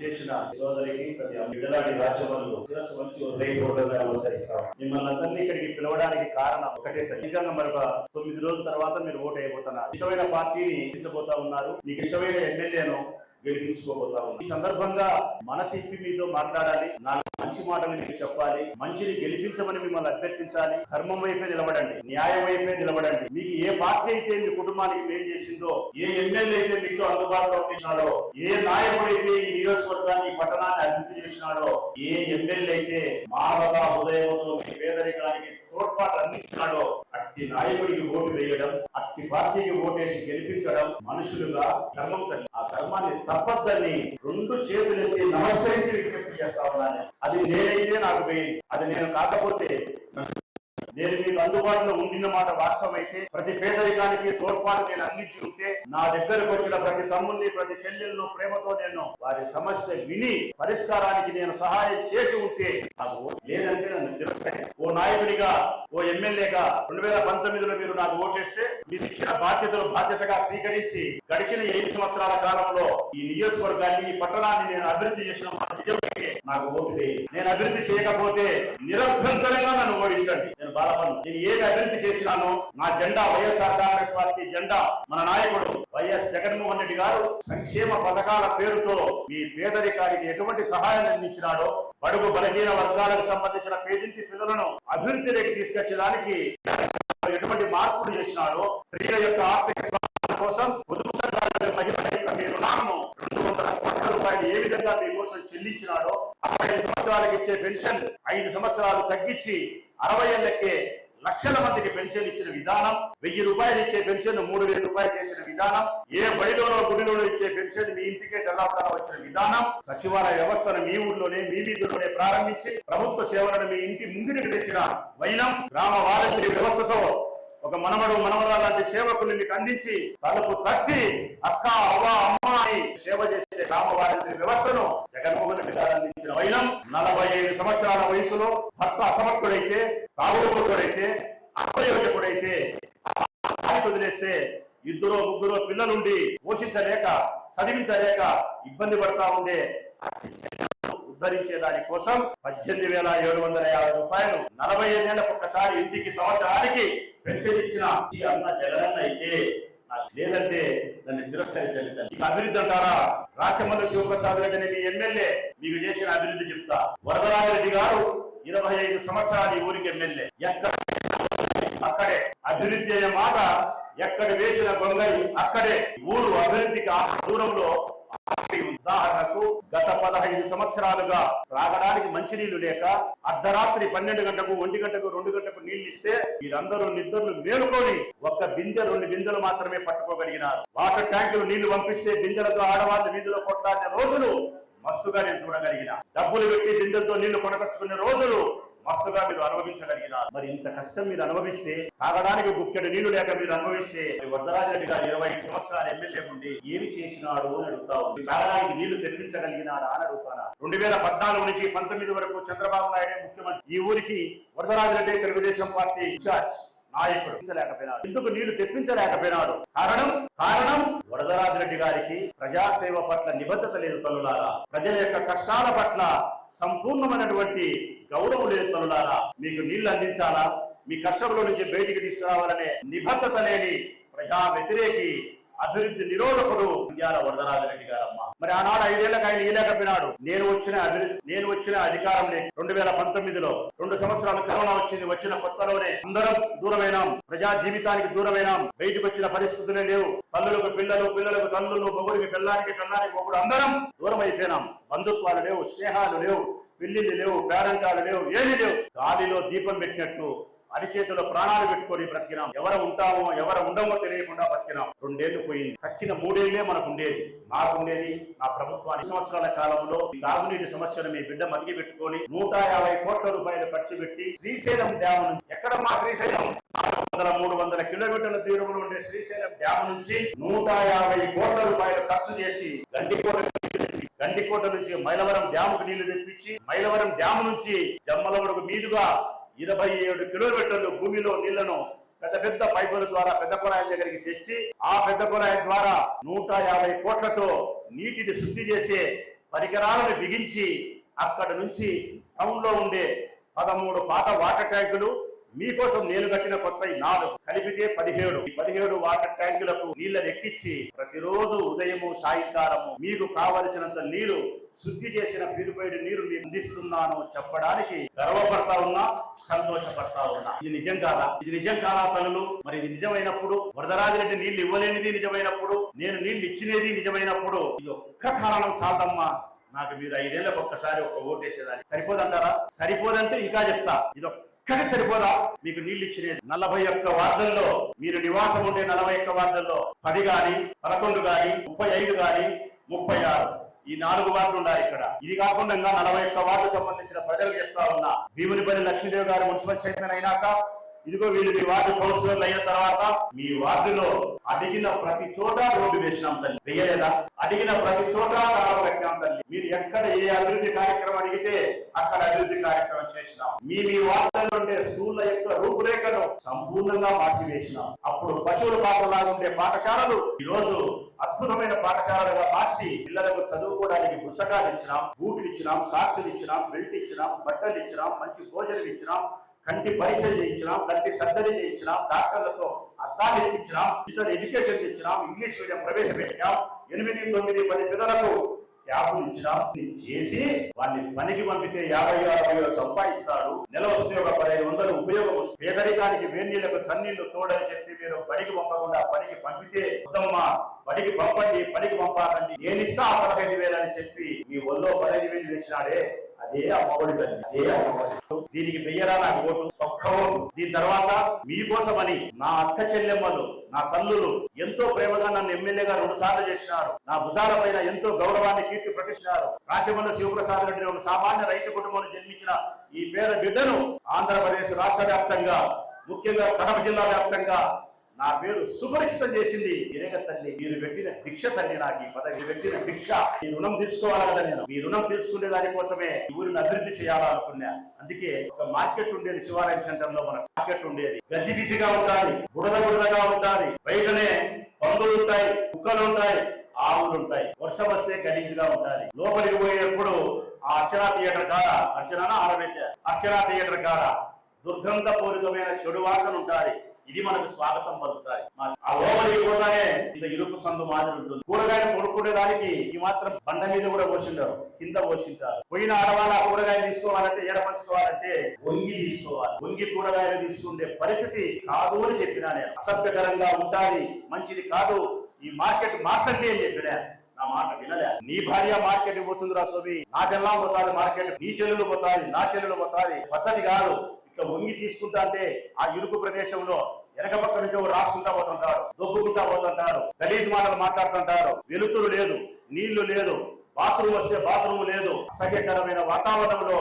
చేసిన సోదరికి ప్రతి బిడ్డలాంటి రాజ్యములు శిరస్సు మంచి హృదయపూర్వకంగా నమస్కరిస్తాం. మిమ్మల్ని అందరినీ ఇక్కడికి పిలవడానికి కారణం ఒకటే. ఖచ్చితంగా మరొక 9 రోజుల తర్వాత మీరు ఓటు అయిపోతున్నారు. ఇష్టమైన పార్టీని గెలిపించబోతా ఉన్నారు. మీకు ఇష్టమైన ఎమ్మెల్యేను గెలిపించుకోబోతా ఉన్నారు. ఈ సందర్భంగా మనసిప్పి మీతో మాట్లాడాలి. మంచి మాటలు మీకు చెప్పాలి. మంచిని గెలిపించమని మిమ్మల్ని అభ్యర్థించాలి. ధర్మం వైపే నిలబడండి, న్యాయం వైపే నిలబడండి. మీకు ఏ పార్టీ అయితే మీ కుటుంబానికి మేలు చేసిందో, ఏ ఎమ్మెల్యే అయితే మీతో అందుబాటులో ఉంటున్నాడో, ఏ నాయకుడైతే ఈ నియోజకవర్గాన్ని పట్టణాన్ని అభివృద్ధి చేసినాడో, ఏ ఎమ్మెల్యే అయితే మానవ హృదయంతో మీ పేదరికానికి తోడ్పాటు అందించినాడో, అట్టి నాయకుడికి ఓటు వేయడం, అట్టి పార్టీకి ఓటేసి గెలిపించడం మనుషులుగా ధర్మం తల్లి. ఆ ధర్మాన్ని తప్పద్దని 2 చేతులెత్తి నమస్కరించి విజ్ఞప్తి చేస్తా ఉన్నాను. అది నేనైతే నాకు వేయి, అది నేను కాకపోతే నేను మీకు అందుబాటులో ఉండిన మాట వాస్తవమైతే, ప్రతి పేదరికానికి తోడ్పాటు నేను అందించి ఉంటే, నా దగ్గరకు వచ్చిన ప్రతి తమ్ముల్ని ప్రతి చెల్లెలను ప్రేమతో నేను వారి సమస్య విని పరిష్కారానికి నేను సహాయం చేసి ఉంటే నాకు లేదంటే నన్ను తిరస్కరి. ఓ నాయకుడిగా, ఓ ఎమ్మెల్యేగా 2019లో మీరు నాకు ఓటేస్తే మీరు ఇచ్చిన బాధ్యతగా స్వీకరించి గడిచిన 8 సంవత్సరాల కాలంలో ఈ నియోజకవర్గాన్ని, ఈ పట్టణాన్ని నేను అభివృద్ధి చేసిన నాకు ఓటు వేయి. నేను అభివృద్ధి చేయకపోతే నిరభ్యంతరంగా నన్ను ఓడించండి. నేను నేను ఏది అభివృద్ధి చేసినానో, నా జెండా వైఎస్ఆర్ కాంగ్రెస్ పార్టీ జెండా, మన నాయకుడు వైఎస్ జగన్మోహన్ రెడ్డి గారు సంక్షేమ పథకాల పేరుతో మీ పేదరికానికి ఎటువంటి సహాయం అందించినాడో, బడుగు బలహీన వర్గాలకు సంబంధించిన పేదింటి పిల్లలను అభివృద్ధిలోకి తీసుకొచ్చడానికి ఎటువంటి మార్పులు చేసినాడో, స్త్రీల యొక్క ఆర్థిక కోసం పొదుపు సంఘాల మహిళల యొక్క మీ రుణాలను 200 కోట్ల రూపాయలు ఏ విధంగా మీకోసం చెల్లించినాడో, 65 సంవత్సరాలకు ఇచ్చే పెన్షన్ 5 సంవత్సరాలు తగ్గించి 60 ఏళ్లకే లక్షల మందికి పెన్షన్ ఇచ్చిన విధానం, 1000 రూపాయలు ఇచ్చే పెన్షన్ 3000 రూపాయలు చేసిన విధానం, ఏ బడిలోనో గుడిలోనో ఇచ్చే పెన్షన్ మీ ఇంటికే తెల్లవకుండా వచ్చిన విధానం, సచివాలయ వ్యవస్థను మీ ఊర్లోనే మీ వీధిలోనే ప్రారంభించి ప్రభుత్వ సేవలను మీ ఇంటి ముందుకు తెచ్చిన వైనం, గ్రామ వాలంటీర్ వ్యవస్థతో ఒక మనవరా లాంటి సేవకుల్ని మీకు అందించి తలుపు తట్టి అక్క, అవ్వ, అమ్మ అని సేవ చేసే గ్రామ వాలంటీర్ వ్యవస్థను జగన్మోహన్ రెడ్డి గారు అందించిన వైనం, 45 సంవత్సరాల వయసులో భర్త అసమర్థుడైతే, తాగుడుకుడైతే, అప్రయోజకుడైతే వదిలేస్తే 2-3 పిల్లలుండి పోషించలేక, చదివించలేక ఇబ్బంది పడతా ఉండే ఉద్ధరించే దాని కోసం 18,750 రూపాయలు 45 ఏళ్లకు ఒక్కసారి ఇంటికి సంవత్సరానికి పెన్షన్ ఇచ్చిన అన్న జగనన్న అయితే నాకు లేదంటే దాన్ని తిరస్కరించండి. అభివృద్ధి అంటారా? రాచమల్లి శివప్రసాద్ రెడ్డి మీ ఎమ్మెల్యే మీకు చేసిన అభివృద్ధి చెప్తా. వరదరాజరెడ్డి గారు 25 సంవత్సరాలు ఈ ఊరికి ఎమ్మెల్యే. అక్కడే అభివృద్ధి అయ్యే మాట ఎక్కడ వేసిన గొంగళి అక్కడే. ఊరు అభివృద్ధికి ఆ దూరంలో. ఉదాహరణకు గత 15 సంవత్సరాలుగా త్రాగడానికి మంచినీళ్లు లేక అర్ధరాత్రి 12 గంటకు, 1 గంటకు, 2 గంటకు నీళ్లు ఇస్తే మీరందరూ నిద్రలు మేలుకొని 1 బిందె 2 బిందెలు మాత్రమే పట్టుకోగలిగినారు. వాటర్ ట్యాంకులు నీళ్లు పంపిస్తే బిందెలతో ఆడవాళ్ళు వీధిలో కొట్లాడిన రోజులు మస్తుగా నేను చూడగలిగిన. డబ్బులు పెట్టి బిందెలతో నీళ్లు కొనకొచ్చుకునే రోజులు మస్తుగా మీరు అనుభవించగలిగినారు. మరి ఇంత కష్టం మీరు అనుభవిస్తే, తాగడానికి గుక్కెడు నీళ్లు లేక మీరు అనుభవిస్తే, వరదరాజరెడ్డి గారు 25 సంవత్సరాల ఎమ్మెల్యే ఉండి ఏమి చేసినాడు అని అడుగుతా ఉంది. తాగడానికి నీళ్లు తెప్పించగలిగినాడా అని అడుగుతానా? 2014 నుంచి 19 వరకు చంద్రబాబు నాయుడు ముఖ్యమంత్రి. ఈ ఊరికి వరదరాజరెడ్డి తెలుగుదేశం పార్టీ ఇన్ఛార్జ్ నాయకుడు. తెప్పించలేకపోయినాడు. ఎందుకు నీళ్లు తెప్పించలేకపోయినాడు? కారణం వరదరాజరెడ్డి గారికి ప్రజాసేవ పట్ల నిబద్ధత లేదు తల్లులారా. ప్రజల యొక్క కష్టాల పట్ల సంపూర్ణమైనటువంటి గౌరవం లేదు తల్లులారా. మీకు నీళ్లు అందించాలా, మీ కష్టంలో నుంచి బయటికి తీసుకురావాలనే నిబద్ధత లేని ప్రజా వ్యతిరేకి, అభివృద్ధి నిరోధకుడు ఇండియాల వరదరాజరెడ్డి గారమ్మ. మరి ఆనాడు 5 ఏళ్లకు ఆయన ఇయలేకపోయినాడు. నేను వచ్చిన అధికారం 2019లో 2 సంవత్సరాలు కరోనా వచ్చిన కొత్తలోనే అందరం దూరమైనాం, ప్రజా జీవితానికి దూరమైనాం, బయటకు వచ్చిన పరిస్థితులే లేవు. తల్లులకు పిల్లలకు తల్లులు, మొగుడికి పెళ్ళానికి మొగుడు అందరం దూరం అయిపోయినాం. బంధుత్వాలు లేవు, స్నేహాలు లేవు, పెళ్లిళ్ళు లేవు, పేరంటాలు లేవు, ఏమీ లేవు. గాలిలో దీపం పెట్టినట్టు అరిచేతిలో ప్రాణాలు పెట్టుకొని బ్రతికినాం. ఎవరు ఉంటామో ఎవరు ఉండమో తెలియకుండా బతికినాం. 2 ఏళ్లు పోయింది. తక్కిన 3 ఏళ్లే మనకుండేది. నాకుండేది నా ప్రభుత్వాన్ని. సంవత్సరాల కాలంలో తాగునీటి సమస్యను మీ బిడ్డ మతికి పెట్టుకొని 150 కోట్ల రూపాయలు ఖర్చు పెట్టి శ్రీశైలం డ్యాము నుంచి, ఎక్కడ మా శ్రీశైలం 300 కిలోమీటర్ల దూరంలో ఉండే శ్రీశైలం డ్యాము నుంచి 150 కోట్ల రూపాయలు ఖర్చు చేసి గండికోట నుంచి మైలవరం డ్యాముకు నీళ్లు తెప్పించి, మైలవరం డ్యాము నుంచి జమ్మలవరకు మీదుగా 27 కిలోమీటర్లు భూమిలో నీళ్లను పెద్ద పైపుల ద్వారా పెద్ద కుళాయిల దగ్గరికి తెచ్చి, ఆ పెద్ద కుళాయి ద్వారా 150 కోట్లతో నీటిని శుద్ధి చేసే పరికరాలను బిగించి అక్కడ నుంచి టౌన్ లో ఉండే 13 పాత వాటర్ ట్యాంకులు మీకోసం నేను కట్టిన కొత్త 4 కలిపితే 17 వాటర్ ట్యాంకులకు నీళ్లను ఎక్కించి ప్రతిరోజు ఉదయము సాయంకాలము మీకు కావలసినంత నీరు శుద్ధి చేసిన ప్యూరిఫైడ్ నీరు మీకు అందిస్తున్నాను చెప్పడానికి గర్వపడతా ఉన్నా, సంతోషపడతా ఉన్నా. ఇది నిజం కాదా? ఇది నిజం కాదా తల్లులు? మరి ఇది నిజమైనప్పుడు, వరదరాజిరెడ్డి నీళ్లు ఇవ్వలేనిది నిజమైనప్పుడు, నేను నీళ్లు ఇచ్చినేది నిజమైనప్పుడు, ఇది ఒక్క కారణం సాధమ్మా, నాకు మీరు 5 ఏళ్లకు ఒక్కసారి ఒక ఓటేసేదాన్ని. సరిపోదంటారా? సరిపోదంటే ఇంకా చెప్తా, ఇది ఒక్కటి సరిపోదా? మీకు నీళ్లు ఇచ్చినది 41 వార్డుల్లో, మీరు నివాసం ఉండే 41 వార్డుల్లో 10 గాని 11 గాని 35 గాని 36 ఈ 4 వార్డులు ఉన్నాయి ఇక్కడ. ఇది కాకుండా 41 వార్డు సంబంధించిన ప్రజలకు చెప్తా ఉన్నా, భీమునిపల్లి లక్ష్మీదేవి గారు మున్సిపల్ చైర్మన్ అయినాక, ఇదిగో వీళ్ళు మీ వార్డు కౌన్సిలర్లు అయిన తర్వాత మీ వార్డులో అడిగిన ప్రతి చోట రోడ్డు వేసినాం తల్లి. వేయలేదా? అడిగిన ప్రతి చోట కాలువ కట్టినాం తల్లి. మీరు ఎక్కడ ఏ అభివృద్ధి కార్యక్రమం అడిగితే అక్కడ అభివృద్ధి కార్యక్రమం చేసినాం. మీ వార్డులో ఉండే స్కూళ్ల యొక్క రూపురేఖను సంపూర్ణంగా మార్చివేసినాం. అప్పుడు పశువుల పాపలాగా ఉండే పాఠశాలలు ఈ రోజు అద్భుతమైన పాఠశాలలుగా మార్చి పిల్లలకు చదువుకోవడానికి పుస్తకాలు ఇచ్చినాం, బూట్లు ఇచ్చినాం, సాక్సులు ఇచ్చినాం, బెల్ట్ ఇచ్చినాం, బట్టలు ఇచ్చినాం, మంచి భోజనం ఇచ్చినాం, కంటి పరీక్ష చేయించినాం, కంటి సర్జరీ చేయించినాం, డాక్టర్లతో అద్దాలు ఇప్పించినాం, డిజిటల్ ఎడ్యుకేషన్ ఇచ్చినాం, ఇంగ్లీష్ మీడియం ప్రవేశపెట్టినాం, 8, 9, 10 పిల్లలకు ట్యాబులు ఇచ్చినాం. చేసి వాళ్ళని పనికి పంపితే 50-60 సంపాదిస్తాడు. నెల వస్తే ఒక 1500 ఉపయోగం. పేదరికానికి వేణీళ్లకు చన్నీళ్లు తోడని చెప్పి మీరు బడికి పంపకుండా పనికి పంపితే వద్దమ్మా, బడికి పంపండి, పనికి పంపాలండి, నేనిస్తా 15,000 అని చెప్పి మీ ఒళ్ళో 15,000 వేసినాడే, అదే అమ్మఒడి తల్లి, అదే అమ్మఒడి. దీనికి వెయ్యరా నాకు ఓటు, ఒక్క ఓటు. దీని తర్వాత మీకోసమని నా అక్క చెల్లెమ్మలు, నా తల్లులు ఎంతో ప్రేమగా నన్ను ఎమ్మెల్యేగా 2 సార్లు చేసినారు. నా భుజాల పైన ఎంతో గౌరవాన్ని కీర్తి ప్రకటించినారు. రాచమల్ల శివప్రసాద్ రెడ్డి ఒక సామాన్య రైతు కుటుంబంలో జన్మించిన ఈ పేద బిడ్డను ఆంధ్రప్రదేశ్ రాష్ట్ర వ్యాప్తంగా, ముఖ్యంగా కడప జిల్లా వ్యాప్తంగా నా పేరు సుపరిచితం చేసింది ఇరేగ తల్లి. మీరు పెట్టిన భిక్ష తల్లి, నాకు ఈ పదవి, మీరు పెట్టిన భిక్ష. మీ రుణం తీర్చుకోవాలి కదా నేను. మీ రుణం తీసుకునే దానికోసమే ఈ ఊరిని అభివృద్ధి చేయాలనుకున్నా. అందుకే ఒక మార్కెట్ ఉండేది, శివాలయం సెంటర్ లో మన మార్కెట్ ఉండేది. గజిబిజిగా ఉండాలి, బుడదగా ఉండాలి. బయటనే పందులు ఉంటాయి, కుక్కలు ఉంటాయి, ఆవులు ఉంటాయి. వర్షం వస్తే గలీజ్గా ఉండాలి. లోపలికి పోయేటప్పుడు ఆ అర్చనా థియేటర్ కాడ, అర్చనా థియేటర్ కాడ దుర్గంధపూరితమైన చెడు వాసన ఉంటాయి. ఇది మనకు స్వాగతం పలుకుతాయి. ఆ లోపలికి పోతానే ఇంత ఇరుకు సందు మాదిరి ఉంటుంది. కూరగాయలు కొనుక్కునే దానికి ఈ మాత్రం బండ మీద కూడా పోసింటారు, కింద పోసింటారు. పోయిన ఆడవాళ్ళ కూరగాయలు తీసుకోవాలంటే, ఏడపంచుకోవాలంటే వంగి తీసుకోవాలి. వంగి కూరగాయలు తీసుకుంటే పరిస్థితి కాదు అని చెప్పినా నేను. అసభ్యకరంగా ఉండాలి, మంచిది కాదు, ఈ మార్కెట్ మార్చండి అని చెప్పినా. నా మాట వినలే. నీ భార్య మార్కెట్ పోతుందిరా సోమి, నా చెల్లా పోతాది మార్కెట్, నీ చెల్లెలు పోతాది, నా చెల్లెలు పోతాది. పద్ధతి కాదు. ఇట్లా వంగి తీసుకుంటా అంటే ఆ ఇరుకు ప్రదేశంలో వెనక పక్క నుంచి రాసుకుంటా పోతుంటారు, దొబ్బుకుంటా పోతుంటారు, గలీజ్ మాటలు మాట్లాడుతుంటారు. వెలుతురు లేదు, నీళ్లు లేదు, బాత్రూమ్ వస్తే బాత్రూమ్ లేదు. అసహ్యకరమైన వాతావరణంలో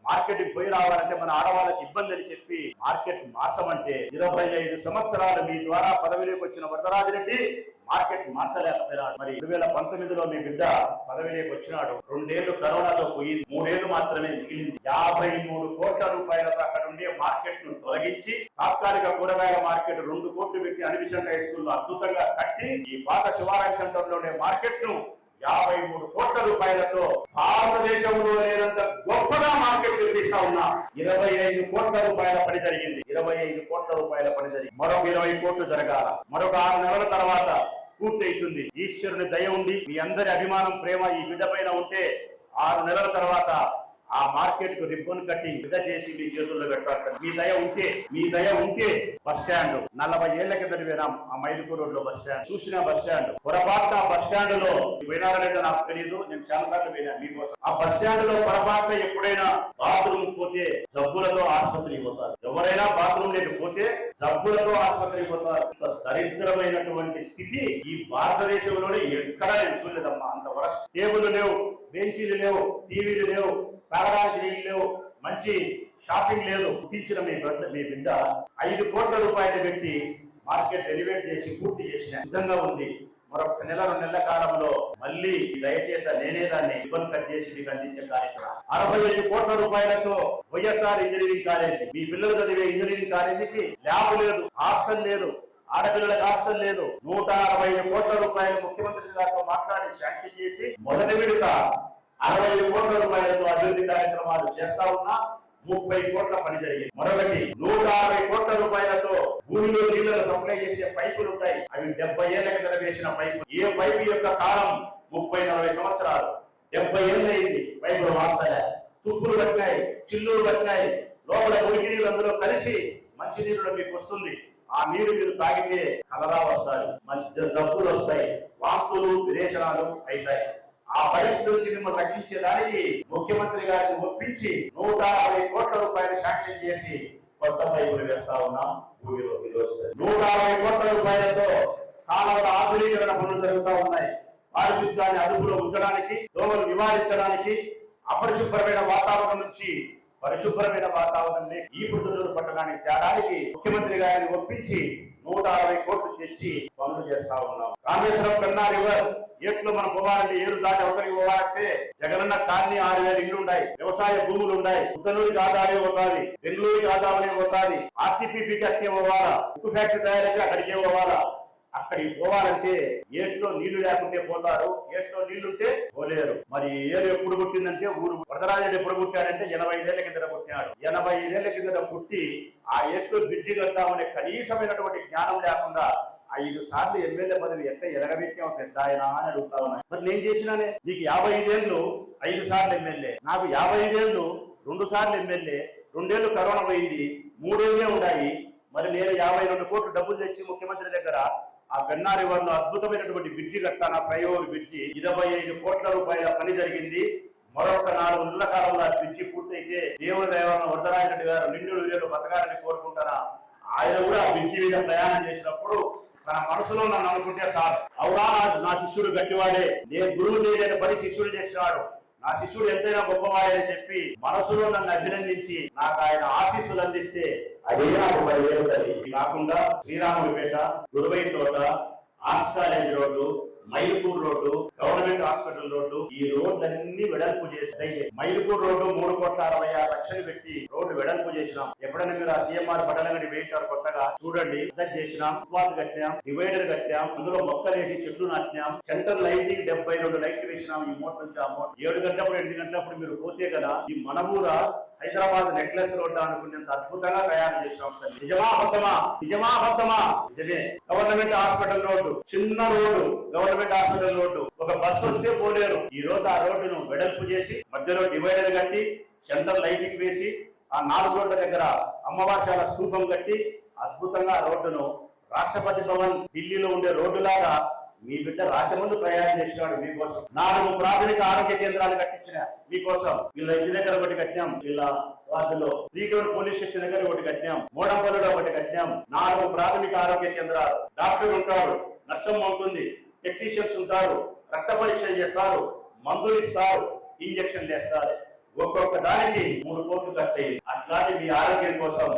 మార్కెట్ పోయి రావాలంటే మన ఆడవాళ్ళకి ఇబ్బంది అని చెప్పి మార్కెట్ మార్చమంటే 25 సంవత్సరాలు మీ ద్వారా పదవిలోకి వచ్చిన వరదరాజిరెడ్డి మార్కెట్ మార్చలేకపోయినాడు. మరి 2019లో మీ బిడ్డ పదవిలోకి వచ్చినాడు. 2 ఏళ్లు కరోనాతో పోయింది, 3 ఏళ్లు మాత్రమే మిగిలింది. 53 కోట్ల రూపాయలతో అక్కడ ఉండే మార్కెట్ ను తొలగించి తాత్కాలిక కూరగాయల మార్కెట్ 2 కోట్లు పెట్టి అనివిషన్ హై స్కూల్ అద్భుతంగా కట్టి ఈ పాత శివాలయం సెంటర్ లోనే మార్కెట్ ను 53 కోట్ల రూపాయలతో భారతదేశంలో లేనంత గొప్పగా మార్కెట్ నిర్మిస్తా ఉన్నా. 25 కోట్ల రూపాయల పని జరిగింది. 25 కోట్ల రూపాయల పని జరిగింది. మరొక 20 కోట్లు జరగాల. మరొక 6 నెలల తర్వాత పూర్తి అవుతుంది. ఈశ్వరుని దయ ఉండి మీ అందరి అభిమానం, ప్రేమ ఈ బిడ్డ పైన ఉంటే 6 నెలల తర్వాత ఆ మార్కెట్ కు రిబ్బన్ కట్టింగ్ బిడ్డ చేసి మీ చేతుల్లో పెట్టారు. మీ దయ ఉంటే బస్ స్టాండ్ 40 ఏళ్ల కింద పోయినాం. ఆ మైదుకూరు రోడ్ లో బస్ స్టాండ్ చూసిన బస్ స్టాండ్ పొరపాటున బస్ స్టాండ్ లో పోయినారనేది నాకు తెలియదు. నేను చాలా సార్లు పోయినా మీకోసం. ఆ బస్ స్టాండ్ లో పొరపాటున ఎప్పుడైనా బాత్రూమ్ పోతే జబ్బులతో ఆసుపత్రికి పోతారు. ఎవరైనా బాత్రూమ్ లేకపోతే జబ్బులతో ఆసుపత్రికి పోతారు. దరిద్రమైనటువంటి స్థితి ఈ భారతదేశంలోనే ఎక్కడా నేను చూడలేదమ్మా. అంత వరస్ట్. టేబుల్ లేవు, బెంచీలు లేవు, టీవీలు లేవు, తాగడానికి నీళ్ళు లేవు, మంచి షాపింగ్ లేదు. గుర్తించిన మీ బిడ్డ 5 కోట్ల రూపాయలు పెట్టి మార్కెట్ ఎలివేట్ చేసి పూర్తి చేసిన సిద్ధంగా ఉంది. మరొక 1-2 నెలల కాలంలో మళ్ళీ దయచేత నేనే దాన్ని రిబన్ కట్ చేసి మీకు అందించే కార్యక్రమం. 65 కోట్ల రూపాయలతో వైఎస్ఆర్ ఇంజనీరింగ్ కాలేజీ, మీ పిల్లలు చదివే ఇంజనీరింగ్ కాలేజీకి ల్యాబ్ లేదు, హాస్టల్ లేదు, ఆడపిల్లలకు హాస్టల్ లేదు. 165 కోట్ల రూపాయలు ముఖ్యమంత్రి గారితో మాట్లాడి శాంక్షన్ చేసి మొదటి విడత 65 కోట్ల రూపాయలతో అభివృద్ధి కార్యక్రమాలు చేస్తా ఉన్నా 30 కోట్ల పని జరిగింది. మరొకటి 160 కోట్ల రూపాయలతో భూమిలో నీళ్లను సప్లై చేసే పైపులు ఉంటాయి. అవి 70 ఏళ్ల కింద వేసిన పైపు. ఏ పైపు యొక్క కాలం 30-40 సంవత్సరాలు. 70 ఏళ్ళు అయింది పైపులు మార్చలే. తుప్పులు పట్టినాయి, చిల్లులు పట్టినాయి. లోపల మురికి నీళ్ళు అందులో కలిసి మంచి నీళ్ళు మీకు వస్తుంది. ఆ నీరు మీరు తాగితే కలరా వస్తాయి, మంచి జబ్బులు వస్తాయి, వాంతులు విరేచనాలు అవుతాయి. ఆ పరిస్థితి నుంచి మిమ్మల్ని రక్షించేదానికి ముఖ్యమంత్రి గారిని ఒప్పించి 160 కోట్ల రూపాయలు శాంక్షన్ చేసి కొత్త పైపులు వేస్తా ఉన్నాం. భూమిలోకి 160 కోట్ల రూపాయలతో కాలువల ఆధునీకరణ పనులు జరుగుతూ ఉన్నాయి. పారిశుద్ధ్యాన్ని అదుపులో ఉంచడానికి, దోమలు నివారించడానికి, అపరిశుభ్రమైన వాతావరణం నుంచి పరిశుభ్రమైన వాతావరణాన్ని ఈ పుట్టుదూరు పట్టణానికి తేడానికి ముఖ్యమంత్రి గారిని ఒప్పించి 160 కోట్లు తెచ్చి పనులు చేస్తా ఉన్నాం. రామేశ్వరం కన్నా రివర్ ఏట్లో మనం పోవాలంటే 7 దాటి అవతలికి పోవాలంటే జగనన్న కాలనీ 6000 ఇళ్ళు ఉన్నాయి, వ్యవసాయ భూములు ఉన్నాయి. ఉత్తనూరికి ఆదాయం పోతాది, బెంగళూరుకి ఆదాయం పోతాది, ఆర్టీపీపీకి అట్టే పోవాలా, ఉక్కు ఫ్యాక్టరీ తయారైతే అక్కడికే పోవాలా. అక్కడికి పోవాలంటే ఏట్లో నీళ్లు లేకుంటే పోతారు, ఏట్లో నీళ్లుంటే పోలేరు. మరి ఏరు ఎప్పుడు పుట్టిందంటే ఊరు వరదరాజుడు ఎప్పుడు పుట్టాడంటే 85 ఏళ్ల కింద పుట్టినాడు. 85 ఏళ్ల కింద పుట్టి ఆ ఏట్లో బ్రిడ్జి కట్టామనే కనీసమైనటువంటి జ్ఞానం లేకుండా 5 సార్లు ఎమ్మెల్యే పదవి ఎట్లా ఎరగబెట్టాం పెద్ద ఆయన అని అడుగుతా ఉన్నాయి. మరి నేను చేసినానే, నీకు 55 ఏళ్ళు 5 సార్లు ఎమ్మెల్యే, నాకు 55 ఏళ్ళు 2 సార్లు ఎమ్మెల్యే, 2 ఏళ్ళు కరోనా పోయింది, 3 ఏళ్ళే ఉన్నాయి. మరి నేను 52 కోట్లు డబ్బులు తెచ్చి ముఖ్యమంత్రి దగ్గర ఆ పెన్నారి వాళ్ళు అద్భుతమైనటువంటి బ్రిడ్జి కట్టాను, ఫ్లైఓవర్ బ్రిడ్జి. 25 కోట్ల రూపాయల పని జరిగింది. మరొక 4 నెలల కాలంలో ఆ బ్రిడ్జి పూర్తయితే దేవుడి దైవాలను వరదరాజరెడ్డి గారు నిండు వీళ్ళు బతకాలని కోరుకుంటారా. ఆయన కూడా ఆ బ్రిడ్జి మీద ప్రయాణం చేసినప్పుడు తన మనసులో నన్ను అనుకుంటే సార్, అవునా నా శిష్యుడు గట్టివాడే, నేను గురువు చేయలేని పని శిష్యుడు చేసినాడు, నా శిష్యుడు ఎంతైనా గొప్పవాడని చెప్పి మనసులో నన్ను అభినందించి నాకు ఆయన ఆశీస్సులు అందిస్తే అదే నాకు 10,000. కాకుండా శ్రీరాములపేట, గురువై తోట, arts college road, Mylapore road, government hospital road, ఈ రోడ్లన్నీ వెడల్పు చేసి మైలుపూర్ రోడ్డు 3,66,00,000 పెట్టి రోడ్డు వెడల్పు చేసినాం. ఎప్పుడైనా మీరు ఆ సీఎంఆర్ పట్టణంగడి వేయించారు కొత్తగా చూడండి. చేసినాం, ఫుట్పాత్ కట్టాం, డివైడర్ కట్టాం, అందులో మొక్కలు వేసి చెట్లు నాటినాం, సెంటర్ లైటింగ్ 72 లైట్లు వేసినాం. ఈ మోట్ నుంచి ఆ మోట్ 7 గంటలప్పుడు 8 గంటలప్పుడు మీరు పోతే కదా ఈ మనమూర హైదరాబాద్ నెక్లెస్ రోడ్డు అనుకునేంత అద్భుతంగా తయారు చేసినాం. నిజమా అబద్ధమా? నిజమా అబద్ధమా? నిజమే. గవర్నమెంట్ హాస్పిటల్ రోడ్డు, చిన్న రోడ్డు, గవర్నమెంట్ హాస్పిటల్ రోడ్డు, ఒక బస్సు వస్తే పోలేరు. ఈ రోజు ఆ రోడ్డును వెడల్పు చేసి మధ్యలో డివైడర్ కట్టి సెంటర్ లైటింగ్ వేసి ఆ 4 రోడ్ల దగ్గర అమ్మవారి స్తూపం కట్టి అద్భుతంగా రోడ్డును రాష్ట్రపతి భవన్ ఢిల్లీలో ఉండే రోడ్డులాగా మీ బిడ్డ రాచమందు తయారు చేసినాడు మీకోసం. 4 ప్రాథమిక ఆరోగ్య కేంద్రాలు కట్టించిన మీకోసం. వీళ్ళ ఇంటి దగ్గర ఒకటి కట్టాం, వీళ్ళ వాటిలో 3 పోలీస్ స్టేషన్ దగ్గర ఒకటి కట్టాం, మోడంపల్లిలో ఒకటి కట్టాం. 4 ప్రాథమిక ఆరోగ్య కేంద్రాలు. డాక్టర్ ఉంటాడు, నర్సమ్మ ఉంటుంది, టెక్నీషియన్స్ ఉంటారు, రక్త పరీక్షలు చేస్తారు, మందులు ఇస్తారు, ఇంజక్షన్లు వేస్తారు. ఒక్కొక్క దానికి 3 కోట్లు ఖర్చు అయ్యింది. అట్లాంటి మీ ఆరోగ్యం కోసం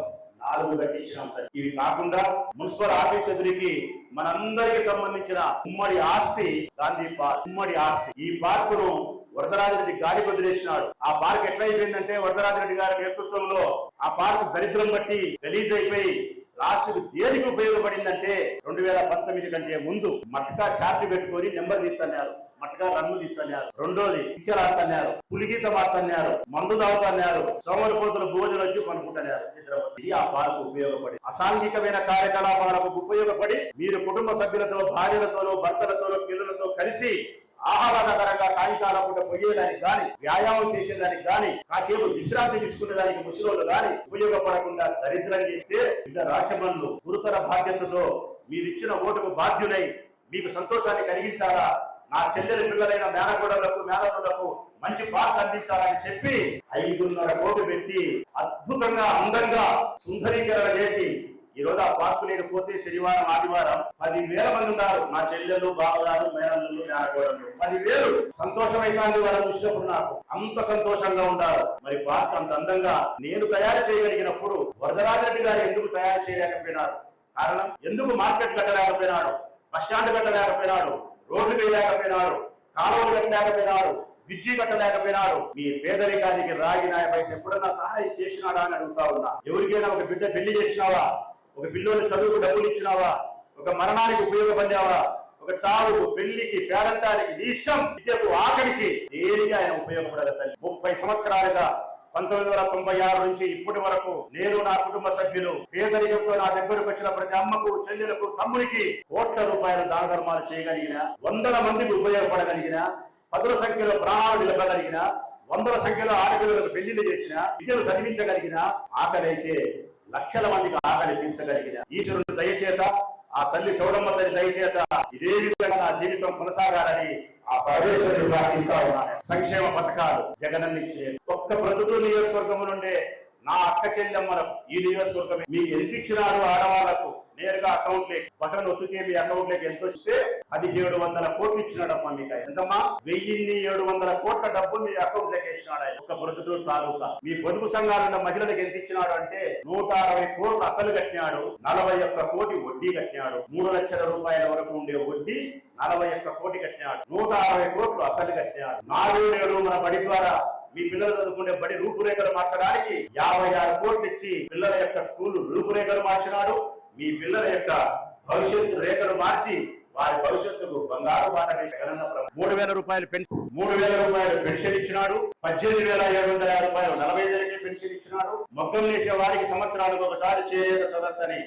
4 కట్టించినాం. ఇవి కాకుండా మున్సిపల్ ఆఫీస్ ఎదురికి మనందరికి సంబంధించిన ఉమ్మడి ఆస్తి గాంధీ పార్క్. ఉమ్మడి ఆస్తి. ఈ పార్కును వరదరాజరెడ్డి గాలి వదిలేసినాడు. ఆ పార్క్ ఎట్లా అయిపోయిందంటే వరదరాజరెడ్డి గారి నేతృత్వంలో ఆ పార్క్ దరిద్రం బట్టి రిలీజ్ అయిపోయి లాస్ట్ దేనికి ఉపయోగపడిందంటే 2019 కంటే ముందు మట్కా చార్ట్ పెట్టుకొని నెంబర్ తీస్తున్నారు, మట్కా రన్ను తీస్తున్నారు, రెండోది పిక్చర్ ఆడుతున్నారు, పులిగీత మాడుతున్నారు, మందు తాగుతున్నారు, సోమరిపోతుల భోజనం వచ్చి కొనుక్కుంటున్నారు. ఇది ఆ పార్కు ఉపయోగపడి అసాంఘికమైన కార్యకలాపాలకు ఉపయోగపడి మీరు కుటుంబ సభ్యులతో, భార్యలతోనూ, భర్తలతోనూ, పిల్లలతో కలిసి ఆహ్లాదకరంగా సాయంకాలం పూట పోయేదానికి గాని, వ్యాయామం చేసేదానికి గాని, కాసేపు విశ్రాంతి తీసుకునేదానికి ముసలోళ్ళు గాని ఉపయోగపడకుండా దరిద్రం చేస్తే ఇంత రాచమల్లు గురుతర బాధ్యతతో మీరిచ్చిన ఓటుకు బాధ్యులై మీకు సంతోషాన్ని కలిగించాలా, నా చెల్లెల పిల్లలైన మేనకోడలకు మంచి పార్క్ అందించాలని చెప్పి 5.5 కోట్లు పెట్టి అద్భుతంగా అందంగా సుందరీకరణ చేసి ఈ రోజు ఆ పార్కు లేకపోతే శనివారం ఆదివారం 10,000 మంది ఉన్నారు. నా చెల్లెలు, బావగారు, మేనల్లు, మేనకోడలు 10,000 సంతోషమైంది వాళ్ళని చూసినప్పుడు నాకు అంత సంతోషంగా ఉండాలి. మరి పార్క్ అంత అందంగా నేను తయారు చేయగలిగినప్పుడు వరదరాజరెడ్డి గారు ఎందుకు తయారు చేయలేకపోయినారు? కారణం ఎందుకు మార్కెట్ కట్టలేకపోయినాడు, బస్ స్టాండ్ కట్టలేకపోయినాడు, రోడ్లు వేయలేకపోయినాడు, కాలువలు కట్టలేకపోయినాడు, బ్రిడ్జి కట్టలేకపోయినాడు. మీ పేదరికానికి రాగిన పైసలు ఎప్పుడన్నా సహాయం చేసినాడా అని అడుగుతా ఉన్నా. ఎవరికైనా ఒక బిడ్డ పెళ్లి చేసినావా, ఒక పిల్లోని చదువుకు డబ్బులు ఇచ్చినావా, ఒక మరణానికి ఉపయోగపడ్డావా, ఒక ఒక చావుకు, పెళ్లికి, పేరంటానికి, నీ ఇష్టం, విద్యకు, ఆఖరికి దేనికి ఆయన ఉపయోగపడగ తల్లి. 30 సంవత్సరాలుగా 1996 నుంచి ఇప్పటి వరకు నేను, నా కుటుంబ సభ్యులు పేదరికంతో నా దగ్గరకు వచ్చిన ప్రతి అమ్మకు, చెల్లెలకు, తమ్ముడికి కోట్ల రూపాయల దాన ధర్మాలు చేయగలిగిన, వందల మందికి ఉపయోగపడగలిగిన, పదుల సంఖ్యలో ప్రాణాలు నిలపగలిగిన, వందల సంఖ్యలో ఆడపిల్లలకు పెళ్లిళ్ళు చేసిన, విద్యను చదివించగలిగిన, ఆకలి అయితే లక్షల మందికి ఆకలి తీర్చగలిగిన ఈశ్వరుడు దయచేత, ఆ తల్లి చౌడమ్మ తల్లి దయచేత ఇదే విధంగా నా జీవితం కొనసాగాలని ఆ పరమేశ్వరుడు ప్రార్థిస్తా ఉన్నాను. సంక్షేమ పథకాలు జగనన్నిచ్చే ఒక్క ప్రొద్దుటూరు నియోజకవర్గం నుండే నా అక్క చెల్లెమ్మలకు ఈ నియోజకవర్గం మీకు ఎంత ఇచ్చినారు ఆడవాళ్లకు నేరుగా అకౌంట్ లేక బటన్ ఒత్తితే మీ అకౌంట్ లేక ఎంత వస్తే 1700 కోట్లు ఇచ్చినాడమ్మా. మీకు ఎంతమ్మా? 1700 కోట్ల డబ్బు మీ అకౌంట్ లేక ఇచ్చినాడు ఆయన. ఒక ప్రొద్దుటూరు తాలూకా మీ పొదుపు సంఘాలున్న మహిళలకు ఎంత ఇచ్చినాడు అంటే 160 కోట్లు అసలు కట్టినాడు, 41 కోటి వడ్డీ కట్టినాడు. 3 లక్షల రూపాయల వరకు ఉండే వడ్డీ 41 కోటి కట్టినాడు, 160 కోట్లు అసలు కట్టినాడు. 4 ఏడు మన బడి ద్వారా మీ పిల్లలు చదువుకునే బడి రూపురేఖలు మార్చడానికి 56 కోట్లు ఇచ్చి పిల్లల యొక్క స్కూల్ రూపురేఖలు మార్చినాడు. మీ పిల్లల యొక్క భవిష్యత్తు రేఖలు మార్చి వారి భవిష్యత్తుకు బంగారు బాట వేసి 3000 రూపాయలు పెన్షన్, 3000 రూపాయలు పెన్షన్ ఇచ్చినాడు. 18,750 రూపాయలు 45 పెన్షన్ ఇచ్చినాడు. మొగ్గం వేసే వారికి సంవత్సరానికి ఒకసారి చేరేత సదస్సు అని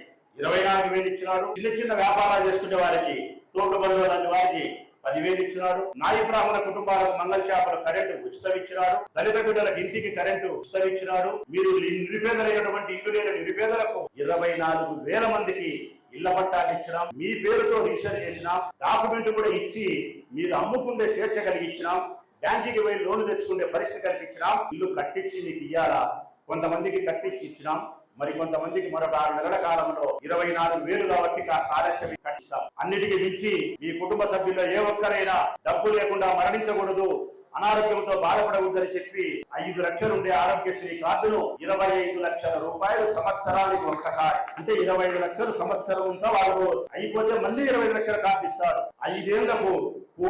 24,000 ఇచ్చినాడు. చిన్న చిన్న వ్యాపారాలు చేసుకునే వారికి, తోట బంధువులు లాంటి వారికి 10,000 ఇచ్చినాడు. నాయి బ్రాహ్మణ కుటుంబాలకు మంగళ చేపల కరెంటు ఉచితం ఇచ్చినాడు. దళిత బిడ్డలకు ఇంటికి కరెంటు ఉచితం ఇచ్చినాడు. మీరు నిరుపేదలైనటువంటి ఇల్లు లేని నిరుపేదలకు 24,000 మందికి ఇళ్ల పట్టాలు ఇచ్చినాం. మీ పేరుతో రిజిస్టర్ చేసినాం. డాక్యుమెంట్ కూడా ఇచ్చి మీరు అమ్ముకుంటే స్వేచ్ఛ కలిగించినాం. బ్యాంకుకి పోయి లోన్ తెచ్చుకునే పరిస్థితి కల్పించినాం. ఇల్లు కట్టించి మీకు ఇయ్యాలా? కొంతమందికి కట్టించి ఇచ్చినాం. మరి కొంతమందికి మరొక 6 నెలల కాలంలో 24,000 కాబట్టి కాస్త ఆలస్యం కట్టిస్తాం. అన్నిటికీ మించి మీ కుటుంబ సభ్యుల్లో ఏ ఒక్కరైనా డబ్బు లేకుండా మరణించకూడదు, అనారోగ్యంతో బాధపడకూడదని చెప్పి 5 లక్షలు ఉండే ఆరోగ్యశ్రీ కార్డును 25 లక్షల రూపాయలు సంవత్సరానికి ఒక్కసారి, అంటే 25 లక్షలు సంవత్సరం ఉంటే వాళ్ళు అయిపోతే మళ్ళీ 25 లక్షల కార్డు ఇస్తారు. 5 ఏళ్లకు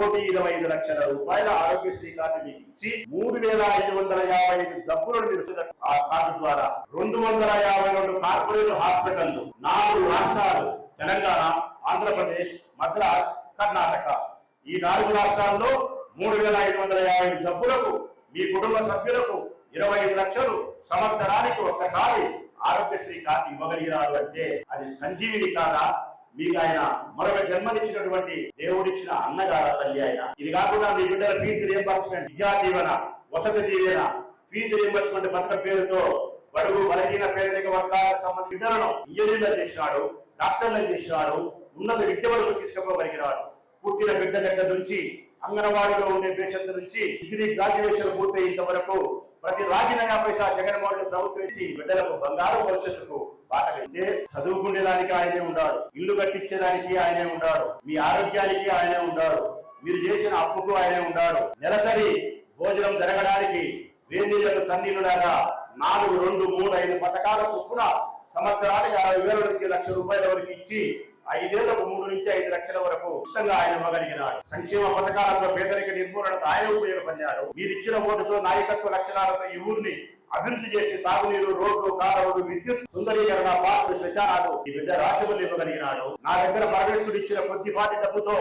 1,25 లక్షల రూపాయల ఆరోగ్యశ్రీ కార్డు మీకు ఇచ్చి 3,555 జబ్బులను మీరు ఆ కార్డు ద్వారా 252 కార్పొరేట్ హాస్పిటళ్లు 4 రాష్ట్రాలు తెలంగాణ, ఆంధ్రప్రదేశ్, మద్రాస్, కర్ణాటక ఈ 4 రాష్ట్రాల్లో 3,550 జబ్బులకు మీ కుటుంబ సభ్యులకు 25 లక్షలు సంవత్సరానికి ఒక్కసారి ఆరోగ్యశ్రీ కార్డు ఇవ్వగలిగినారు అంటే అది సంజీవిని కాదా? మీకు ఆయన మరొక జన్మనిచ్చినటువంటి దేవుడిచ్చిన అన్నగారా తల్లి ఆయన. ఇది కాకుండా మీ బిడ్డల fee reimbursement, Vidya Deevena, Vasathi Deevena, fee reimbursement పథకం పేరుతో బడుగు బలహీన పేదరిక వర్గాలకు సంబంధించిన బిడ్డలను ఇంజనీర్లు చేసినాడు, డాక్టర్లు చేసినాడు, ఉన్నత విద్య వరకు తీసుకుపోగలిగినాడు. పుట్టిన బిడ్డ దగ్గర నుంచి అంగన్వాడీలో ఉండే పేషెంట్ నుంచి డిగ్రీ గ్రాడ్యుయేషన్ పూర్తయ్యేంత వరకు ప్రతి రాజీనయా పైసా జగన్మోహన్ రెడ్డి ప్రభుత్వం ఇచ్చి బిడ్డలకు బంగారు భవిష్యత్తుకు బాట వెళ్తే చదువుకునేదానికి ఆయనే ఉన్నాడు, ఇల్లు కట్టించేదానికి ఆయనే ఉన్నాడు, మీ ఆరోగ్యానికి ఆయనే ఉన్నాడు, మీరు చేసిన అప్పుకు ఆయనే ఉన్నాడు. నెలసరి భోజనం జరగడానికి వేణీళ్లకు సన్నీలులాగా 4, 2, 3, 5 పథకాల చొప్పున సంవత్సరానికి 60,000 నుంచి 1,00,000 రూపాయల వరకు ఇచ్చి 5 ఏళ్లకు 3 నుంచి 5 లక్షల వరకు ఉచితంగా ఆయన ఇవ్వగలిగినాడు. సంక్షేమ పథకాలతో పేదరిక నిర్మూలనకు ఆయన ఉపయోగపడ్డాడు. మీరు ఇచ్చిన ఓటుతో నాయకత్వ లక్షణాలతో ఈ ఊరిని అభివృద్ధి చేసి తాగునీరు, రోడ్లు, కాలువలు, విద్యుత్, సుందరీకరణ, పార్కులు, శ్మశానాలు ఈ బిడ్డ రాశువులు ఇవ్వగలిగినాడు. నా దగ్గర పరమేశ్వరుడు ఇచ్చిన కొద్దిపాటి డబ్బుతో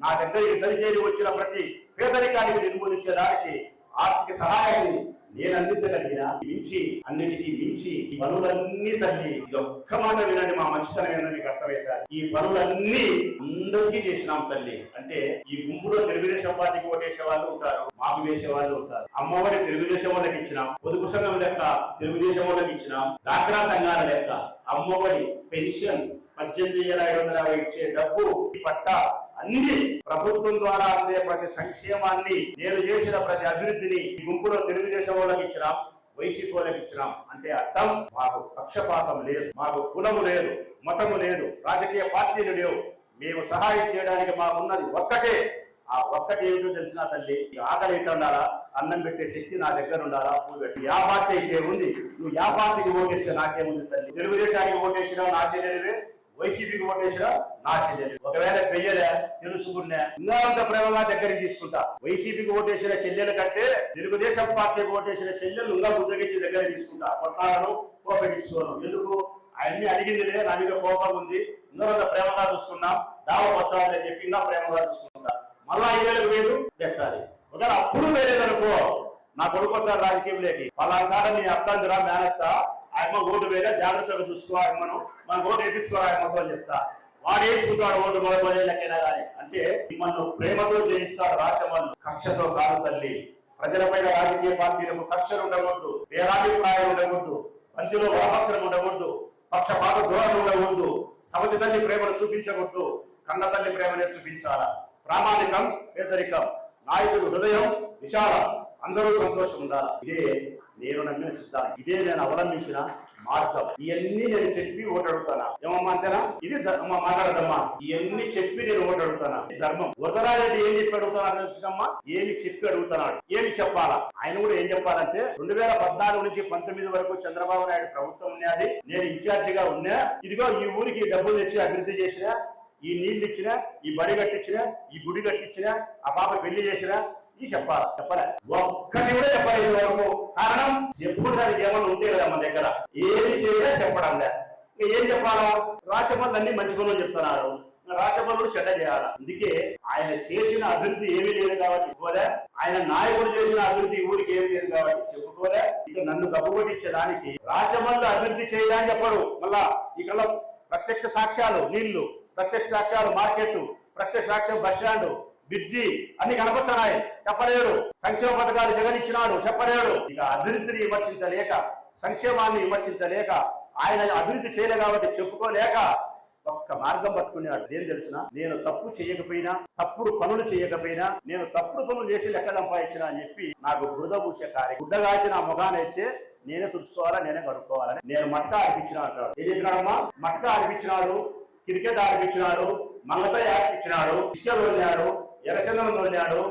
నా దగ్గరికి దరిచేరి వచ్చిన ప్రతి పేదరికానికి నిర్మూలించేదానికి ఆర్థిక సహాయాన్ని నేను అందించగలిగిన మించి, అన్నిటికీ మించి ఈ పనులన్నీ తల్లి ఒక్క మాట వినండి, మా మంచితనం ఏందో మీకు అర్థమవుతారు. ఈ పనులన్నీ అందరికీ చేసినాం తల్లి. అంటే ఈ గుంపులో తెలుగుదేశం పార్టీకి ఓటేసే వాళ్ళు ఉంటారు, మాకు వేసే వాళ్ళు ఉంటారు. అమ్మఒడి తెలుగుదేశం వాళ్ళకి ఇచ్చినాం, పొదుపు సంఘం లెక్క తెలుగుదేశం వాళ్ళకి ఇచ్చినాం, డాక్రా సంఘాల లెక్క అమ్మఒడి, పెన్షన్, 18,550 ఇచ్చే డబ్బు, పట్ట అన్ని ప్రభుత్వం ద్వారా అందే ప్రతి సంక్షేమాన్ని, నేను చేసిన ప్రతి అభివృద్ధిని ఈ గుంపులో తెలుగుదేశం వాళ్ళకి ఇచ్చినాం, వైసీపీ వాళ్ళకి ఇచ్చినాం. అంటే అర్థం మాకు పక్షపాతం లేదు, మాకు కులము లేదు, మతము లేదు, రాజకీయ పార్టీలు లేవు. మేము సహాయం చేయడానికి మాకున్నది ఒక్కటే. ఆ ఒక్కటి ఏమిటో తెలిసిన తల్లి, ఆకలి అయితే ఉండాలా, అన్నం పెట్టే శక్తి నా దగ్గర ఉండాలా, పూలు పెట్టి యా పార్టీ అయితే ఉంది. నువ్వు యా పార్టీకి ఓటేసినా నాకేముంది తల్లి? తెలుగుదేశానికి ఓటేసినా నా చెల్లెలివే, వైసీపీకి ఓటేసినా నా చెల్లెలు. ఒకవేళ పెయ్యలే తెలుసుకున్నా ఇంకా ప్రేమగా దగ్గరికి తీసుకుంటా. వైసీపీకి ఓటేసిన చెల్లెలు కంటే తెలుగుదేశం పార్టీకి ఓటేసిన చెల్లెలు ఇంకా బుద్ధగించి దగ్గర తీసుకుంటా. కొట్టాలను కోపగించుకోను. ఎందుకు? ఆయన్ని అడిగిందిలే, నా మీద కోపం ఉంది, ఇంకా ప్రేమగా చూసుకున్నాం, దావపరచాలి అని చెప్పి ఇంకా ప్రేమగా చూసుకుంటా. మళ్ళా 5,000 వేలు తెచ్చాలి. ఒకవేళ అప్పుడు వేరేదనుకో, నా కొడుకు ఒకసారి రాజకీయం లేకి పలాసారి నీ అత్తందిరా మేనత్త ఆయమ్మ ఓటు వేరే జాగ్రత్తగా చూసుకో, ఆయమ్మను మన ఓటు వేయించుకో ఆయమ్మతో అని చెప్తా. వాడు వేసుకుంటాడు ఓటు మొదలైనా కానీ. అంటే మిమ్మల్ని ప్రేమతో జయిస్తాడు రాష్ట్రమల్లు, కక్షతో కాదు తల్లి. ప్రజలపైన రాజకీయ పార్టీలకు కక్షలు ఉండకూడదు, వేరాభిప్రాయం ఉండకూడదు, పంచులో బలపక్షం ఉండకూడదు, పక్షపాత ధోరణి ఉండకూడదు, సవతి తల్లి ప్రేమను చూపించకూడదు, కన్న తల్లి ప్రేమనే చూపించాలా. ప్రామాణికం, పేదరికం, నాయకుడు హృదయం విశాలం, అందరూ సంతోషం ఉండాలి. ఇదే నేను నమ్మిన సిద్ధాంతం, ఇదే నేను అవలంబించిన మార్గం. ఇవన్నీ నేను చెప్పి ఓటు అడుగుతానా ఏమమ్మా అంతేనా? ఇది మాట్లాడమ్మా, ఇవన్నీ చెప్పి నేను ఓటు అడుగుతానా? ధర్మం. వరదరాజు ఏం చెప్పి అడుగుతున్నాడు తెలుసుకమ్మా? ఏమి చెప్పి అడుగుతున్నాడు, ఏమి చెప్పాలా? ఆయన కూడా ఏం చెప్పాలంటే 2014 నుంచి 19 వరకు చంద్రబాబు నాయుడు ప్రభుత్వం ఉన్నది, నేను ఇన్ఛార్జిగా ఉన్నా, ఇదిగో ఈ ఊరికి డబ్బులు తెచ్చి అభివృద్ధి చేసినా, ఈ నీళ్లు ఇచ్చినా, ఈ బడి కట్టించినా, ఈ గుడి కట్టించినా, ఆ పాప పెళ్లి చేసినా, ఈ చెప్పాలా? చెప్పలే, ఒక్కటి కూడా చెప్పలేదు వరకు. కారణం ఎప్పుడు దానికి ఏమన్నా ఉంటే కదా మన దగ్గర, ఏమి చేయలే చెప్పడం లే. ఏం చెప్పాలా? రాష్ట్రపతి అన్ని మంచి పనులు చెప్తున్నారు, రాష్ట్రపతులు చెడ్డ చేయాలా. అందుకే ఆయన చేసిన అభివృద్ధి ఏమీ లేదు కాబట్టి చెప్పుకోలే, ఆయన నాయకుడు చేసిన అభివృద్ధి ఊరికి ఏమీ లేదు కాబట్టి చెప్పుకోలే. ఇక నన్ను గబ్బుకొట్టించేదానికి రాష్ట్రపతులు అభివృద్ధి చేయడానికి చెప్పడు. మళ్ళా ఇక్కడ ప్రత్యక్ష సాక్ష్యాలు నీళ్లు, ప్రత్యక్ష సాక్ష్యాలు మార్కెట్, ప్రత్యక్ష సాక్ష్యం బస్ స్టాండ్, బ్రిడ్జి అన్ని కనపడుతున్నాయి, చెప్పలేడు. సంక్షేమ పథకాలు జగన్ ఇచ్చినాడు, చెప్పలేడు. ఇక అభివృద్ధిని విమర్శించలేక, సంక్షేమాన్ని విమర్శించలేక, ఆయన అభివృద్ధి చేయలే కాబట్టి చెప్పుకోలేక ఒక్క మార్గం పట్టుకున్నాడు. ఏం తెలిసిన, నేను తప్పు చేయకపోయినా, తప్పుడు పనులు చేయకపోయినా, నేను తప్పుడు పనులు చేసి లెక్క సంపాదించిన అని చెప్పి నాకు బురద పూసే కార్యం గుడ్డగాల్చిన ముఖాన్ని ఇచ్చే నేనే తుడుచుకోవాలా, నేనే కడుక్కోవాలని నేను మట్కా ఆడిపించిన అంటాడు. ఏం చెప్పినాడమ్మా? మట్కా ఆడిపించినాడు, క్రికెట్ ఆడిపించినాడు, మంగతాయి ఆడిపించినాడు, ఇష్టలు వదిలాడు, ఎర్రచందనం వదిలాడు,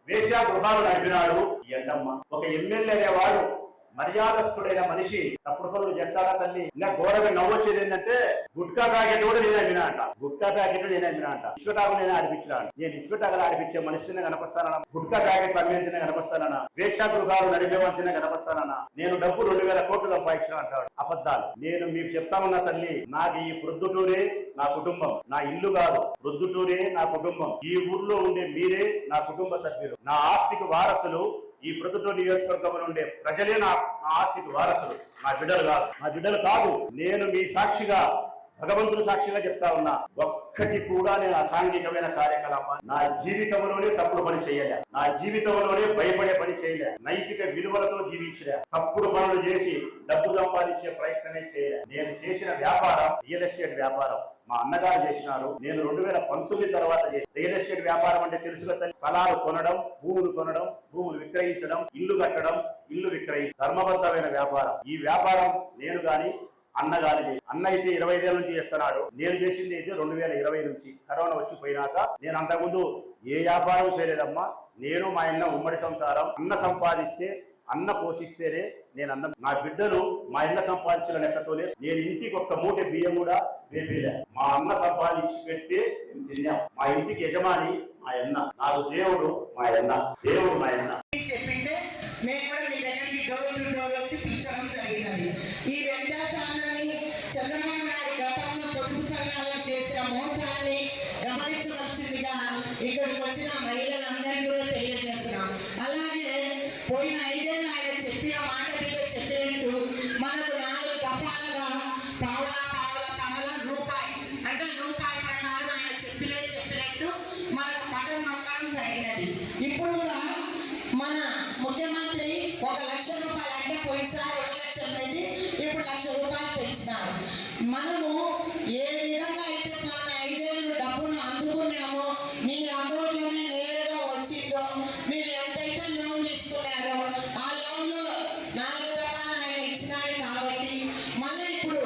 వేశ్యా గృహాలు నడిపినాడు. ఎండమ్మ ఒక ఎమ్మెల్యే అనేవాడు మర్యాదస్తుడైన మనిషి తప్పుడు పనులు చేస్తాడా తల్లి? ఇంకా ఘోరంగా నవ్వొచ్చేది ఏంటంటే గుట్కా ప్యాకెట్ కూడా నేనే అమ్మినా అంట, గుట్కా ప్యాకెట్ నేనే అమ్మినా అంట, ఇసుకటాకు నేనే ఆడిపించినాను. నేను ఇసుకటాకులు ఆడిపించే మనిషిని కనపస్తానన్నా, గుట్కా ప్యాకెట్ అమ్మేంతినే కనపస్తానన్నా, వేశ్యా గృహాలు నడిపేవంతినే కనపస్తానన్నా, నేను డబ్బు 2,000 కోట్లు సంపాదించిన అంటాడు. అబద్ధాలు. నేను మీకు చెప్తామన్నా తల్లి, నాకు ఈ ప్రొద్దుటూరే నా కుటుంబం, నా ఇల్లు కాదు, ప్రొద్దుటూరే నా కుటుంబం. ఈ ఊర్లో ఉండే మీరే నా కుటుంబ సభ్యులు, నా ఆస్తికి వారసులు. ఈ ప్రొద్దుటూరు నియోజకవర్గంలో ఉండే ప్రజలే నా ఆస్తికి వారసులు, నా బిడ్డలు కాదు. నేను మీ సాక్షిగా, భగవంతుడు సాక్షిగా చెప్తా ఉన్నా, ఒక్కటి కూడా నేను అసాంఘికమైన కార్యకలాపాలు నా జీవితంలోనే తప్పుడు పని చేయలే, నా జీవితంలోనే భయపడే పని చేయలే, నైతిక విలువలతో జీవించలే, తప్పుడు పనులు చేసి డబ్బు సంపాదించే ప్రయత్నమే చేయలే. నేను చేసిన వ్యాపారం రియల్ ఎస్టేట్ వ్యాపారం. మా అన్నగారు చేసినారు, నేను 2019 తర్వాత చేసిన రియల్ ఎస్టేట్ వ్యాపారం అంటే తెలుసుగా, స్థలాలు కొనడం, భూములు కొనడం, భూములు విక్రయించడం, ఇల్లు కట్టడం, ఇల్లు విక్రయించడం, ధర్మబద్ధమైన వ్యాపారం. ఈ వ్యాపారం నేను గాని అన్నగారు చేసి, అన్న అయితే 25 ఏళ్ళ నుంచి చేస్తున్నాడు, నేను చేసింది అయితే 2020 నుంచి. కరోనా వచ్చి పోయినాక నేను అంతకుముందు ఏ వ్యాపారం చేయలేదమ్మా. నేను మా అన్న ఉమ్మడి సంసారం. అన్న సంపాదిస్తే, అన్న పోషిస్తేనే నేను అన్న, నా బిడ్డలు మా అన్న సంపాదించిన లెక్కతోనే నేను ఇంటికి ఒక్క మూట బియ్యం కూడా వేపేలే. మా అన్న సంపాదించి పెడితే నేను తిన్నాం. మా ఇంటికి యజమాని మా అన్న, నాకు దేవుడు మా అన్న, దేవుడు మా అన్న. చెప్పింటే మేము కూడా మీ దగ్గరికి డోర్ టు డోర్ వచ్చి పిలిచడం జరిగినది. ఈ వ్యత్యాసాన్ని చంద్రబాబు నాయుడు గతంలో పొదుపు సంఘాలను చేసిన మోసాన్ని గమనించవలసిందిగా ఇక్కడికి వచ్చిన మహిళలందరినీ కూడా తెలియజేస్తున్నాం. అలాగే పోయిన 5 ఏళ్ళు ఆయన చెప్పిన మాట మీద చెప్పినట్టు మనకు 4 దఫాలుగా పావలా రూపాయి అంటే రూపాయి ప్రకారం ఆయన చెప్పినట్టు మనకు బటన్ నొక్కడం జరిగినది. ఇప్పుడు కూడా మన ముఖ్యమంత్రి 1 లక్ష రూపాయలు అంటే పోయినసారి 2 లక్షలు పెట్టి ఇప్పుడు 1 లక్ష రూపాయలు పెంచినారు. మనము ఏ విధంగా అయితే మన 5 ఏళ్ళు డబ్బును అందుకున్నామో మీ అకౌంట్లోనే నేరుగా వచ్చిందో, మీరు ఎంతైతే లోన్ తీసుకున్నారో ఆ లోన్లో 4 దఫాలు ఆయన ఇచ్చినాడు. కాబట్టి మళ్ళీ ఇప్పుడు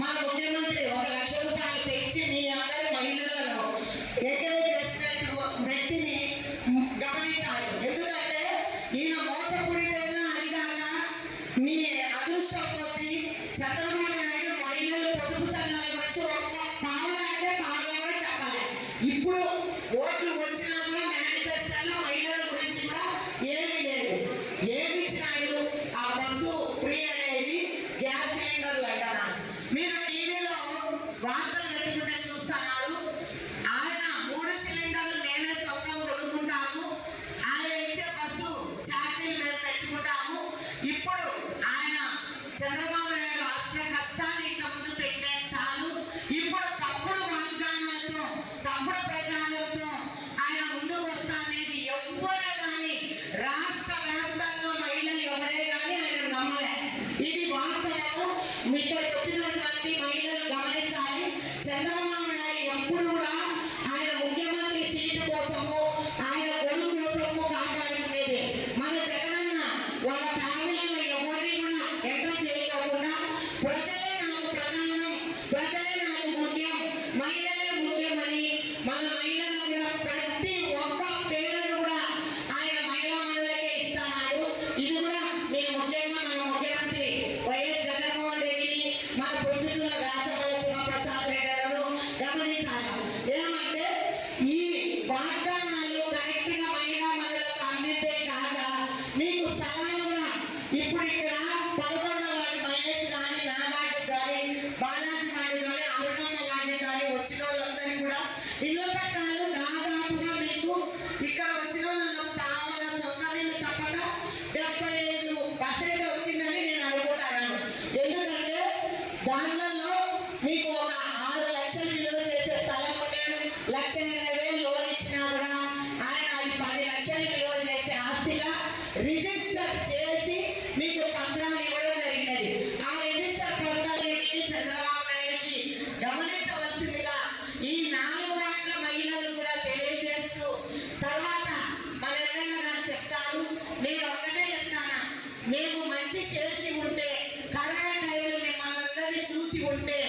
మన ముఖ్యమంత్రి 1 లక్ష రూపాయలు పెంచి మీ అందరి మహిళలను ఎంకరేజ్ చేసినట్టు వ్యక్తిని గమనించాలి. ఎందుకంటే ఈయన మోసపూరితంగా అడిగాక మీ అదృష్టం కొద్ది చంద్రబాబు నాయుడు మహిళలు పొదుపు సంఘాల గురించి ఒక్క పావులా అంటే రిజిస్టర్ చేసి మీకు పత్రాలు ఇవ్వడం జరిగినది. ఆ రిజిస్టర్ పత్రాలకి చంద్రబాబు నాయుడుకి గమనించవలసిందిగా ఈ 4 వార్డుల మహిళలు కూడా తెలియజేస్తూ, తర్వాత మన ఎమ్మెల్యే గారు చెప్తారు. నేను ఒక్కటే చెప్తాను, మేము మంచి చేసి ఉంటే, కరోనా టైంలో మిమ్మల్ని అందరినీ చూసి ఉంటే,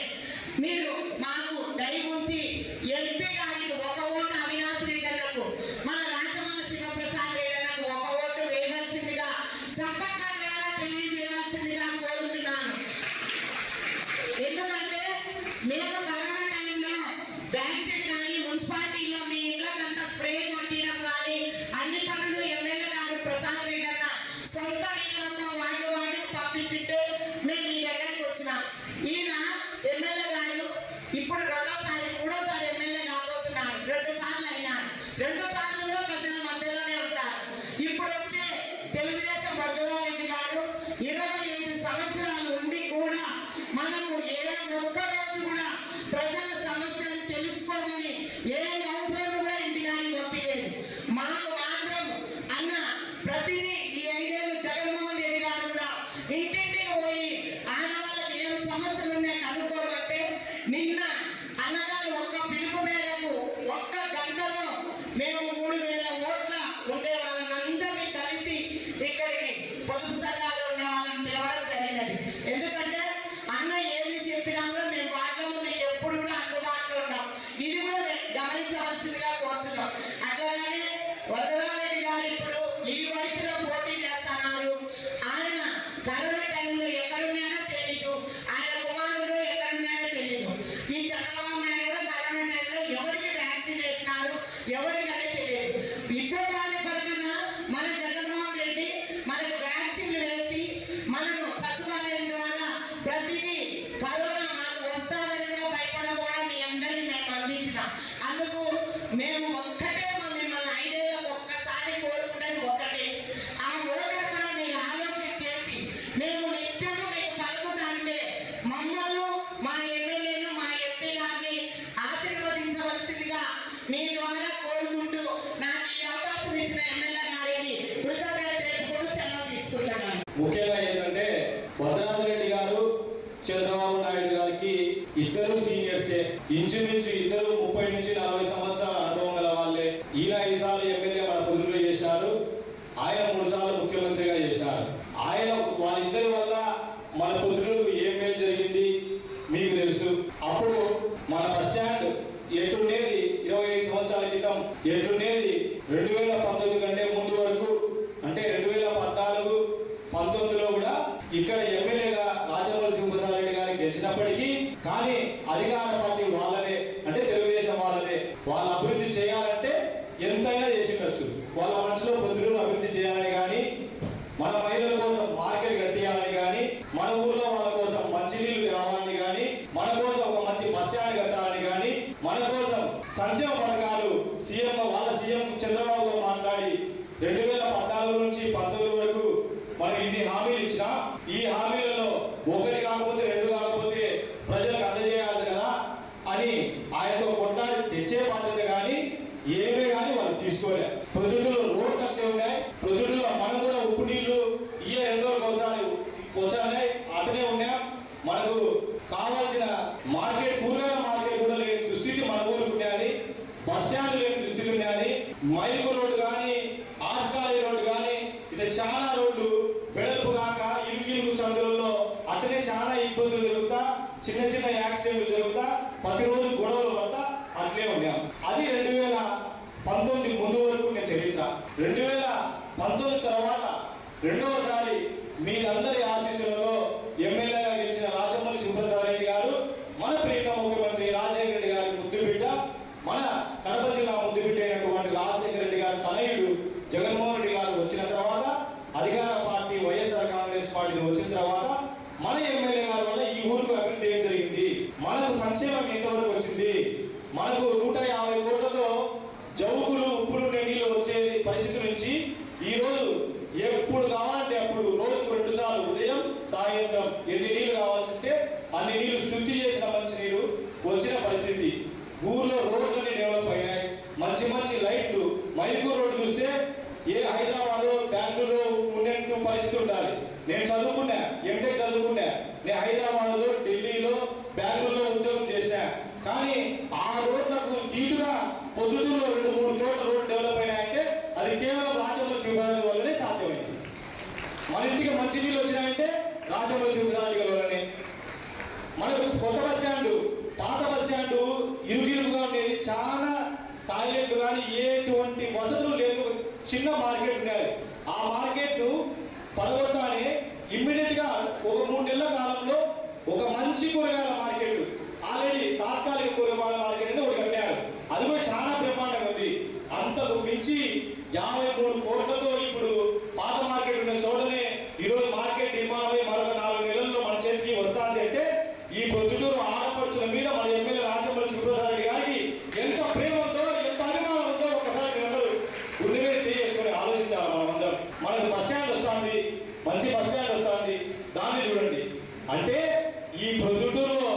మీరు మాకు దయ ఉంచి ఎంపీ గారికి 1 ఓటు అవినాష్ రెడ్డి మన రాజమల్ల శివప్రసాద్ రెడ్డి ఒక ఓటు వేయవలసిందిగా చప్పట్ల ద్వారా తెలియజేయవలసిందిగా కోరుచున్నాను. ఎందుకంటే మేము కరోనా టైంలో వ్యాక్సిన్ కానీ మున్సిపాలిటీలో మీ ఇళ్ళకంతా స్ప్రే కొట్టడం కానీ అన్ని పనులు ఎమ్మెల్యే గారు ప్రసాద్ రెడ్డి అన్న సొంత నిధులతో వాడు పంపించితే మేము మీ దగ్గరికి వచ్చినాం. ఈయన ఎమ్మెల్యే గారు ఇప్పుడు 3సారి ఎమ్మెల్యే కాబోతున్నారు. 2 సార్లు అయినారు. 2 సార్లు ప్రజల మధ్యలోనే ఉంటారు. ఇప్పుడు వచ్చే తెలుగుదేశం భద్రారెడ్డి గారు 25 సంవత్సరాలు ఉండి కూడా మనకు ఒక్క రోజు కూడా ప్రజల సమస్యలు తెలుసుకోమని ఏ అవసరం కూడా ఇంటికి పంపించలేదు. మాకు మాత్రం అన్న ప్రతిదీ ఈ 5 ఏళ్ళు జగన్మోహన్ రెడ్డి గారు కూడా ఇంటింటికి పోయి ఆడవాళ్ళకి ఏం సమస్యలు ఉన్నాయో కనుక్కోమంటే, నిన్న అన్నగారు ఒక్క పిలుపు మేరకు 1 గంటలో మేము 3000 ఓట్ల ఉండే వాళ్ళందరినీ కలిసి ఇక్కడికి పొదుపు సంఘాలు ఉన్న వాళ్ళని పిలవడం జరిగినది. ఎందుకంటే అన్న ఏది చెప్పినా కూడా మేము వాటిలో మీకు ఎప్పుడు కూడా అందుబాటులో ఉంటాం. ఇది కూడా గమనించవలసిందిగా కోరుతున్నాం. అట్లాగే వరదరారెడ్డి గారు ఇప్పుడు ఈ వయసులో పోటీ చేస్తున్నారు. ఆయన కరోనా టైంలో ఎక్కడున్నాడో తెలియదు, ఆయన కుమారుడు ఎక్కడున్నాడో తెలియదు. ఈ చంద్రబాబు నాయుడు కూడా కరోనా టైంలో ఎవరికి వ్యాక్సిన్ వేసినారు ఎవరికి అనేది తెలియదు. విద్యోగాల పరంగా మన జగన్మోహన్ రెడ్డి మనకు వ్యాక్సిన్లు వేసి మనము సచివాలయం ద్వారా ప్రతిదీ కరోనా మాకు వస్తారని కూడా భయపడకుండా మీ అందరినీ మేము అందించినాం. అందుకు మేము ఒక్కటే మిమ్మల్ని 5 ఏళ్ళకు ఒక్కసారి కోరుకునేది ఒకటే, ఆ ఓటు కూడా మీరు ఆలోచన చేసి మేము నిత్యము మీకు పలుకుతాంటే మమ్మల్ని మా ఎమ్మెల్యేను మా ఎంపీ గారిని ఆశీర్వదించవలసిందిగా మీ ద్వారా కోరుకుంటూ నాకు ఈ అవకాశం ఇచ్చిన ఎమ్మెల్యే గారికి కృతజ్ఞత తెలుపుకుంటూ సెలవు తీసుకుంటున్నాను. ముఖ్యంగా ఏంటంటే భద్రారెడ్డి గారు చంద్రబాబు నాయుడు గారికి ఇద్దరు సీనియర్సే. ఇంచుమించు ఇద్దరు 30 నుంచి 40 సంవత్సరాల అనుభవం గల వాళ్ళే. ఈయన 5 సార్లు ఎమ్మెల్యే మన పొదుపులో చేశారు, ఆయన 3 సార్లు ముఖ్యమంత్రిగా చేశారు. ఆయన వాళ్ళిద్దరి వల్ల మన పొదుపులకు ఏం మేలు జరిగింది మీకు తెలుసు. అప్పుడు మన బస్ స్టాండ్ ఎటుండేది 25 సంవత్సరాల క్రితం, ఎటుండేది 2019 కంటే ముందు వరకు, అంటే 2014, 19లో కూడా ఇక్కడ ఎమ్మెల్యేగా రాజమౌళి శివప్రసాద్ రెడ్డి గారికి గెలిచినప్పటికీ కానీ అధికార పార్టీ వాళ్ళదే, అంటే తెలుగుదేశం వాళ్ళదే. వాళ్ళ అభివృద్ధి చేయాలంటే ఎంతైనా చేసిండొచ్చు. వాళ్ళ మనసులో పొద్దులు అభివృద్ధి చేయాలని కానీ, మన మహిళల కోసం మార్కెట్ కట్టియాలని కానీ, మన ఊర్లో వాళ్ళ కోసం మంచినీళ్లు కావాలని కానీ, మన కోసం ఒక మంచి బస్ స్టాండ్ కట్టాలని కానీ, మన కోసం సంక్షేమ పథకాలు వాళ్ళ సీఎం చంద్రబాబుతో మాట్లాడి 2014 నుంచి 19 వరకు మనకి ఇన్ని హామీలు ఇచ్చినా, ఈ హామీలలో 1 కాకపోతే 2 కాకపోతే ప్రజలకు అందజేయాలి కదా అని ఆయనతో కొట్లాడి తెచ్చే బాధ్యత కానీ ఏమే కానీ వాళ్ళు తీసుకోలే. ప్రొద్దుటూరులో రోడ్ కట్టే ఉన్నాయి, ప్రొద్దుటూరులో మనం కూడా ఉప్పు నీళ్లు 2 రోజులకు వచ్చాయి అటనే ఉన్నాం. మనకు కావాల్సిన మార్కెట్, కూరగాయల మార్కెట్ కూడా లేని దుస్థితి మన ఊరికి ఉన్నది. బస్ స్టాండ్ లేని దుస్థితి ఉన్నది. మైలుగు రోడ్డు కానీ, ఆర్ట్స్ రోడ్డు కానీ, ఇట్లా చాలా రోడ్లు వెడల్పు కాక ఇరుకు సందులలో అట్లనే చాలా ఇబ్బందులు జరుగుతా, చిన్న యాక్సిడెంట్లు జరుగుతా, ప్రతిరోజు గొడవలు పడతా అట్లే ఉన్నాం. అది 2019 ముందు వరకు ఉన్న చరిత్ర. 2019 తర్వాత రెండవసారి మీరందరి ఆశీస్సులలో ఎమ్మెల్యేగా గెలిచిన రాజమౌళి శివప్రసాద్ రెడ్డి గారు, మన ప్రియతమ ముఖ్యమంత్రి రాజశేఖర రెడ్డి గారి ముద్దుబిడ్డ, మన కడప జిల్లా ముద్దుబిడ్డ అయినటువంటి రాజశేఖర రెడ్డి గారి తనయుడు జగన్మోహన్ రెడ్డి గారు వచ్చిన తర్వాత, అధికార పార్టీ వైఎస్ఆర్ కాంగ్రెస్ పార్టీ వచ్చిన తర్వాత మన ఎమ్మెల్యే గారి వల్ల ఈ ఊరికి అభివృద్ధి ఏం జరిగింది, మనకు సంక్షేమం ఎంతవరకు వచ్చింది, మనకు 150 కోట్లతో జౌకులు ఉప్పులు నీళ్ళు వచ్చే పరిస్థితి నుంచి ఈ రోజు ఎప్పుడు కావాలంటే అప్పుడు రోజుకు 2 సార్లు ఉదయం సాయంత్రం ఎన్ని నీళ్లు కావాల్సింటే అన్ని నీళ్లు శుద్ధి చేసిన మంచి నీరు వచ్చిన పరిస్థితి. ఊర్లో రోడ్లన్నీ డెవలప్ అయినాయి, మంచి లైట్లు. మైకూరు రోడ్డు చూస్తే ఏ హైదరాబాద్ బెంగళూరు ఉండే పరిస్థితి ఉండాలి. నేను చదువుకున్నా, ఎంటెక్ చదువుకున్నా, నేను హైదరాబాద్లో, ఢిల్లీలో, బెంగళూరులో ఉద్యోగం చేసినా. కానీ ఆ రోడ్లకు తీటుగా పొద్దుటూరులో 2-3 చోట్ల రోడ్డు డెవలప్ అయినాయంటే అది కేవలం రాచమల్లి శివరాజు వల్లనే సాధ్యమైంది. మన ఇంటికి మంచి నీళ్ళు వచ్చినాయంటే రాచమల్లి శివరాజు వల్లనే. మనకు కొత్త బస్ స్టాండ్, పాత బస్ స్టాండ్ ఇరుగిరుగా ఉండేది, చాలా టాయిలెట్లు కానీ ఎటువంటి వసతులు లేదు. చిన్న మార్కెట్ ఉండేది. ఆ మార్కెట్ పడగొడతానే ఇమ్మీడియట్ గా ఒక 3 నెలల కాలంలో ఒక మంచి కూరగాయల మార్కెట్, ఆల్రెడీ తాత్కాలిక కూరగాయల మార్కెట్ అంటే ఒకటి కట్టారు. అది కూడా చాలా బ్రహ్మాండంగా ఉంది. అంతకు మించి 53 కోట్లతో ఇప్పుడు పాత మార్కెట్ ఉన్న చోటనే ఈరోజు మార్కెట్ నిర్మాణం అయి మరొక 4 నెలల్లో మన చేతికి వస్తుంది. అంటే ఈ పొద్దుటూరు ఆడపడుచుల మీద మన ఎమ్మెల్యే రాచమల్లి సుబ్రహ్మణ్య రెడ్డి గారికి ఎంత ప్రేమ ఉందో, ఎంత అభిమానం ఉందో ఒకసారి మీరందరూ గుండె మీద చేసుకొని ఆలోచించాలి. మనం అందరం మనకు బస్ స్టాండ్ వస్తుంది, మంచి బస్ స్టాండ్ వస్తుంది, దాన్ని చూడండి. అంటే ఈ పొద్దుటూరులో